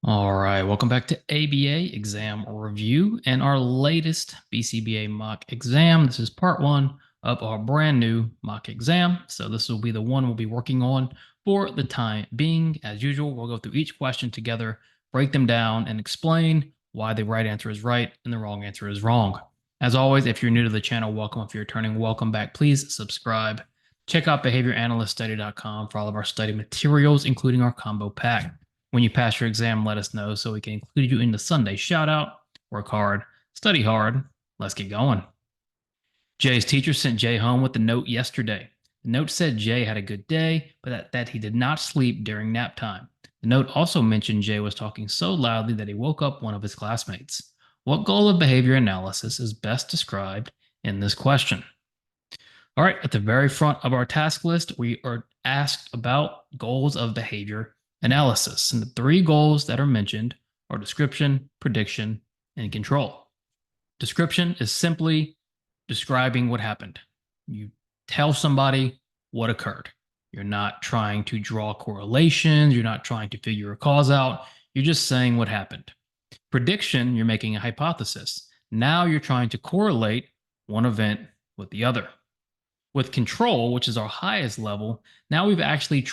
All right, welcome back to ABA exam review and our latest BCBA mock exam. This is part one of our brand new mock exam. So this will be the one we'll be working on for the time being. As usual, we'll go through each question together, break them down, and explain why the right answer is right and the wrong answer is wrong. As always, if you're new to the channel, welcome. If you're returning, welcome back. Please subscribe. Check out behavioranalyststudy.com for all of our study materials, including our combo pack. When you pass your exam, let us know so we can include you in the Sunday shout out. Work hard, study hard. Let's get going. Jay's teacher sent Jay home with a note yesterday. The note said Jay had a good day, but that he did not sleep during nap time. The note also mentioned Jay was talking so loudly that he woke up one of his classmates. What goal of behavior analysis is best described in this question? All right, at the very front of our task list, we are asked about goals of behavior analysis. And the three goals that are mentioned are description, prediction, and control. Description is simply describing what happened. You tell somebody what occurred. You're not trying to draw correlations. You're not trying to figure a cause out. You're just saying what happened. Prediction, you're making a hypothesis. Now you're trying to correlate one event with the other. With control, which is our highest level, now we've actually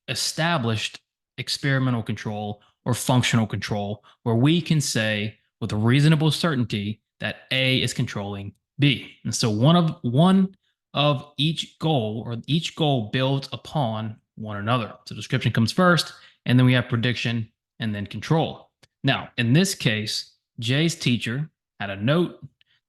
established experimental control or functional control, where we can say with a reasonable certainty that A is controlling B. And so one of each goal, or each goal builds upon one another. So description comes first, and then we have prediction and then control. Now, in this case, Jay's teacher had a note.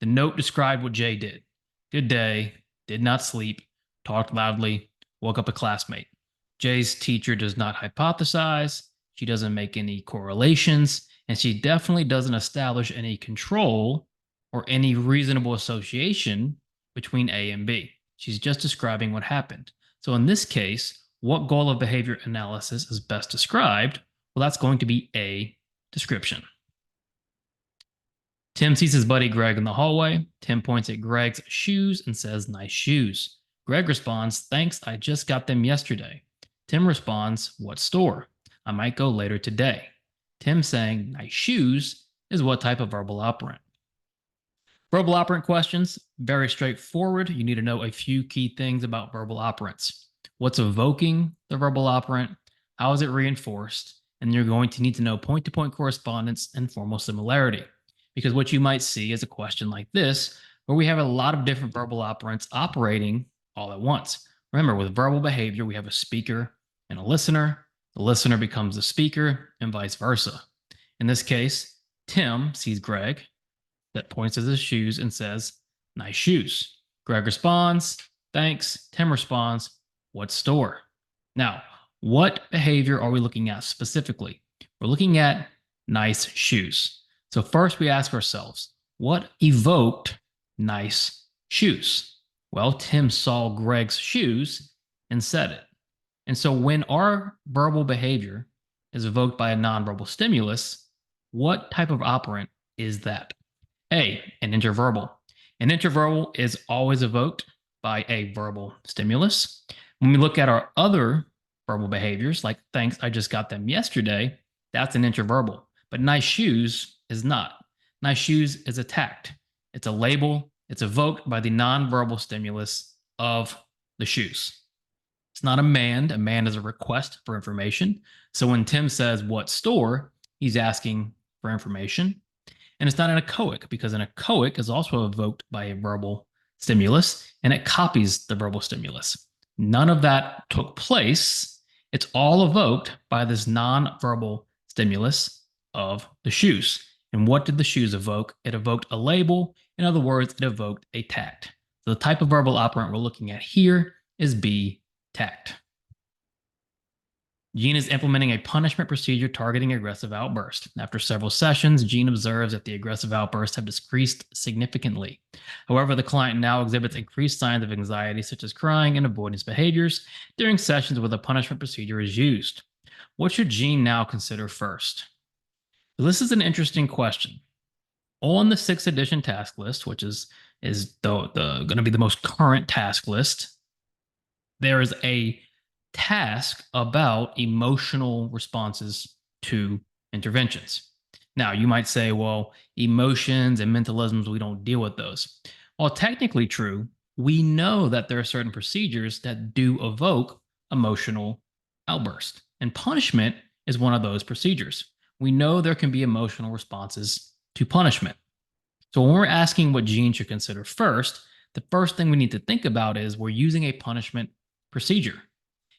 The note described what Jay did. Good day, did not sleep, talked loudly, woke up a classmate. Jay's teacher does not hypothesize. She doesn't make any correlations, and she definitely doesn't establish any control or any reasonable association between A and B. She's just describing what happened. So in this case, what goal of behavior analysis is best described? Well, that's going to be A, description. Tim sees his buddy Greg in the hallway. Tim points at Greg's shoes and says, "Nice shoes." Greg responds, "Thanks, I just got them yesterday." Tim responds, "What store? I might go later today." Tim saying, "Nice shoes" is what type of verbal operant? Verbal operant questions, very straightforward. You need to know a few key things about verbal operants. What's evoking the verbal operant? How is it reinforced? And you're going to need to know point-to-point correspondence and formal similarity. Because what you might see is a question like this, where we have a lot of different verbal operants operating all at once. Remember, with verbal behavior, we have a speaker and a listener. The listener becomes the speaker and vice versa. In this case, Tim sees Greg that points at his shoes and says, "Nice shoes." Greg responds, "Thanks." Tim responds, "What store?" Now, what behavior are we looking at specifically? We're looking at nice shoes. So first we ask ourselves, what evoked nice shoes? Well, Tim saw Greg's shoes and said it. And so when our verbal behavior is evoked by a nonverbal stimulus, what type of operant is that? A, an interverbal. An interverbal is always evoked by a verbal stimulus. When we look at our other verbal behaviors, like "Thanks, I just got them yesterday," that's an interverbal. But "nice shoes" is not. "Nice shoes" is a tact. It's a label. It's evoked by the nonverbal stimulus of the shoes. It's not a mand. A mand is a request for information. So when Tim says, "What store?" he's asking for information. And it's not an echoic, because an echoic is also evoked by a verbal stimulus, and it copies the verbal stimulus. None of that took place. It's all evoked by this nonverbal stimulus of the shoes. And what did the shoes evoke? It evoked a label. In other words, it evoked a tact. So the type of verbal operant we're looking at here is B, tact. Gene is implementing a punishment procedure targeting aggressive outbursts. After several sessions, Gene observes that the aggressive outbursts have decreased significantly. However, the client now exhibits increased signs of anxiety, such as crying and avoidance behaviors, during sessions where the punishment procedure is used. What should Gene now consider first? So this is an interesting question. On the 6th edition task list, which is going to be the most current task list, there is a task about emotional responses to interventions. Now, you might say, well, emotions and mentalisms, we don't deal with those. While technically true, we know that there are certain procedures that do evoke emotional outburst, and punishment is one of those procedures. We know there can be emotional responses to punishment. So when we're asking what Gene should consider first, the first thing we need to think about is we're using a punishment procedure,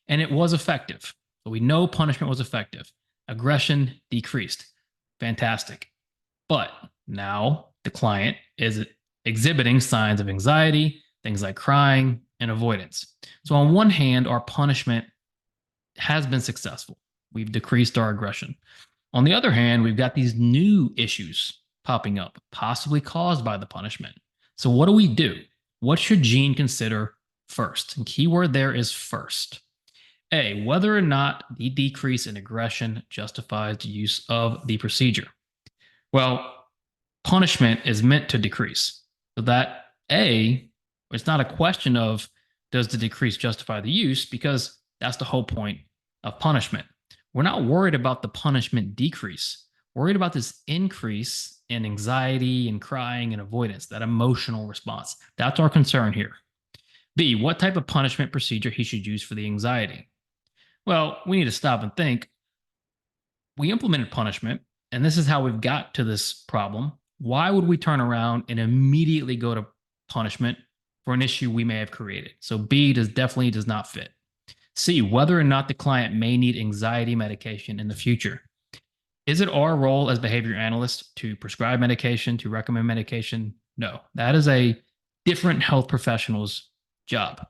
and it was effective. So we know punishment was effective. Aggression decreased. Fantastic. But now the client is exhibiting signs of anxiety, things like crying and avoidance. So on one hand, our punishment has been successful. We've decreased our aggression. On the other hand, we've got these new issues popping up, possibly caused by the punishment. So what do we do? What should Gene consider first? And keyword there is first. A, whether or not the decrease in aggression justifies the use of the procedure. Well, punishment is meant to decrease. So that A, it's not a question of does the decrease justify the use, because that's the whole point of punishment. We're not worried about the punishment decrease. We're worried about this increase in anxiety and crying and avoidance, that emotional response. That's our concern here. B, what type of punishment procedure he should use for the anxiety. Well, we need to stop and think. We implemented punishment, and this is how we've got to this problem. Why would we turn around and immediately go to punishment for an issue we may have created? So B definitely does not fit. C, whether or not the client may need anxiety medication in the future. Is it our role as behavior analysts to prescribe medication, to recommend medication? No, that is a different health professional's job.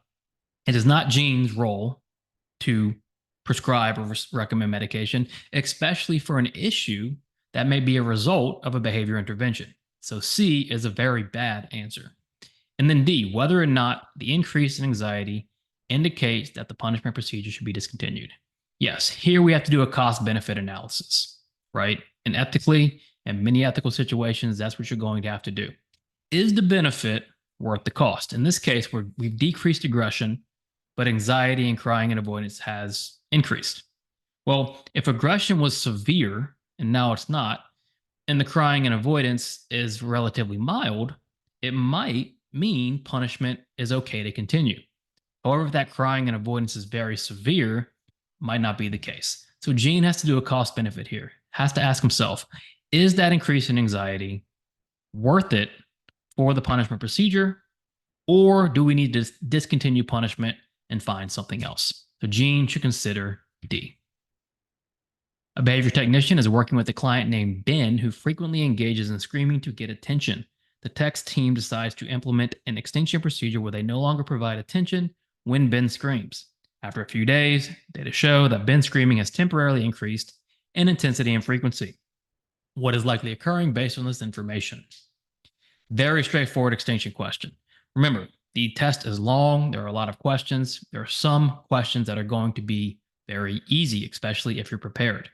It is not Gene's role to prescribe or recommend medication, especially for an issue that may be a result of a behavior intervention. So C is a very bad answer. And then D, whether or not the increase in anxiety indicates that the punishment procedure should be discontinued. Yes, here we have to do a cost-benefit analysis, right? And ethically, in many ethical situations, that's what you're going to have to do. Is the benefit worth the cost? In this case, we've decreased aggression, but anxiety and crying and avoidance has increased. Well, if aggression was severe and now it's not, and the crying and avoidance is relatively mild, it might mean punishment is okay to continue. However, if that crying and avoidance is very severe, might not be the case. So Gene has to do a cost benefit here, has to ask himself, is that increase in anxiety worth it for the punishment procedure, or do we need to discontinue punishment and find something else? So Gene should consider D. A behavior technician is working with a client named Ben who frequently engages in screaming to get attention. The text team decides to implement an extinction procedure where they no longer provide attention when Ben screams. After a few days, data show that Ben's screaming has temporarily increased in intensity and frequency. What is likely occurring based on this information? Very straightforward extinction question. Remember, the test is long. There are a lot of questions. There are some questions that are going to be very easy, especially if you're prepared.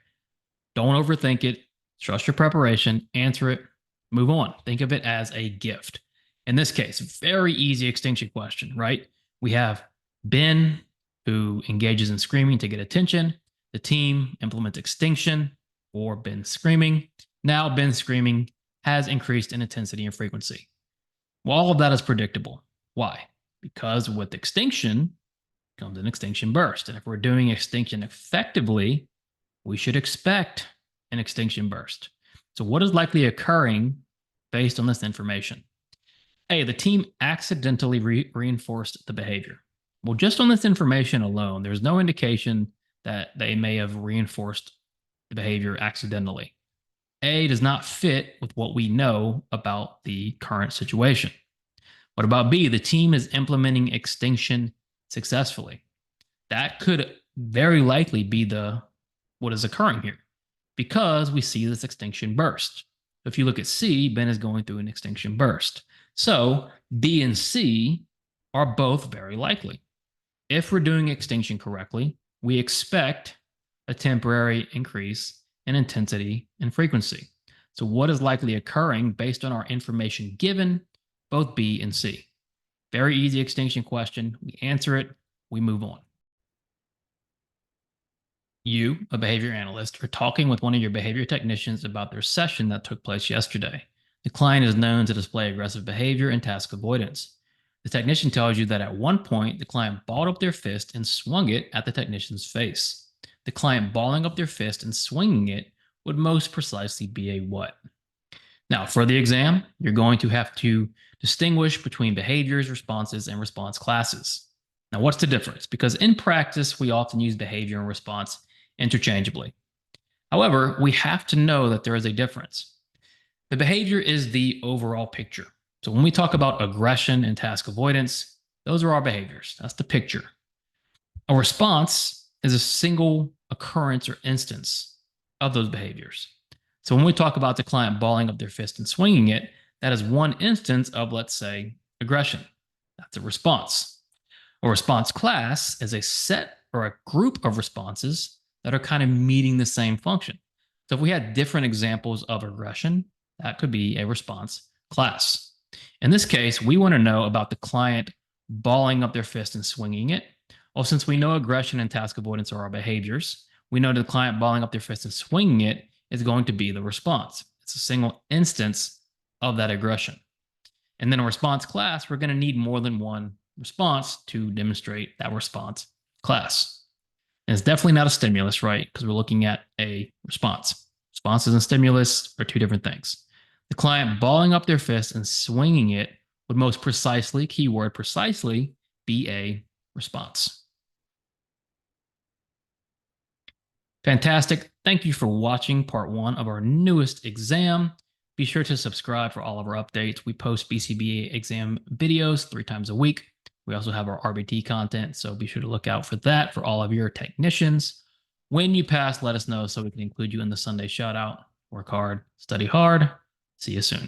Don't overthink it. Trust your preparation. Answer it. Move on. Think of it as a gift. In this case, very easy extinction question, right? We have Ben, who engages in screaming to get attention. The team implements extinction for Ben screaming. Now Ben's screaming has increased in intensity and frequency. Well, all of that is predictable. Why? Because with extinction comes an extinction burst. And if we're doing extinction effectively, we should expect an extinction burst. So what is likely occurring based on this information? A, the team accidentally reinforced the behavior. Well, just on this information alone, there's no indication that they may have reinforced the behavior accidentally. A does not fit with what we know about the current situation. What about B? The team is implementing extinction successfully. That could very likely be what is occurring here, because we see this extinction burst. If you look at C, Ben is going through an extinction burst. So B and C are both very likely. If we're doing extinction correctly, we expect a temporary increase in intensity and frequency. So what is likely occurring based on our information given, both B and C? Very easy extinction question. We answer it, we move on. You, a behavior analyst, are talking with one of your behavior technicians about their session that took place yesterday. The client is known to display aggressive behavior and task avoidance. The technician tells you that at one point, the client balled up their fist and swung it at the technician's face. The client balling up their fist and swinging it would most precisely be a what? Now, for the exam, you're going to have to distinguish between behaviors, responses, and response classes. Now, what's the difference? Because in practice, we often use behavior and response interchangeably. However, we have to know that there is a difference. The behavior is the overall picture. So when we talk about aggression and task avoidance, those are our behaviors. That's the picture. A response is a single occurrence or instance of those behaviors. So when we talk about the client balling up their fist and swinging it, that is one instance of, let's say, aggression. That's a response. A response class is a set or a group of responses that are kind of meeting the same function. So if we had different examples of aggression, that could be a response class. In this case, we want to know about the client balling up their fist and swinging it. Well, since we know aggression and task avoidance are our behaviors, we know the client balling up their fist and swinging it is going to be the response. It's a single instance of that aggression. And then a response class, we're going to need more than one response to demonstrate that response class. And it's definitely not a stimulus, right? Because we're looking at a response. Responses and stimulus are two different things. The client balling up their fist and swinging it would most precisely, keyword precisely, be a response. Fantastic. Thank you for watching part one of our newest exam. Be sure to subscribe for all of our updates. We post BCBA exam videos 3 times a week. We also have our RBT content, so be sure to look out for that for all of your technicians. When you pass, let us know so we can include you in the Sunday shout out. Work hard, study hard. See you soon.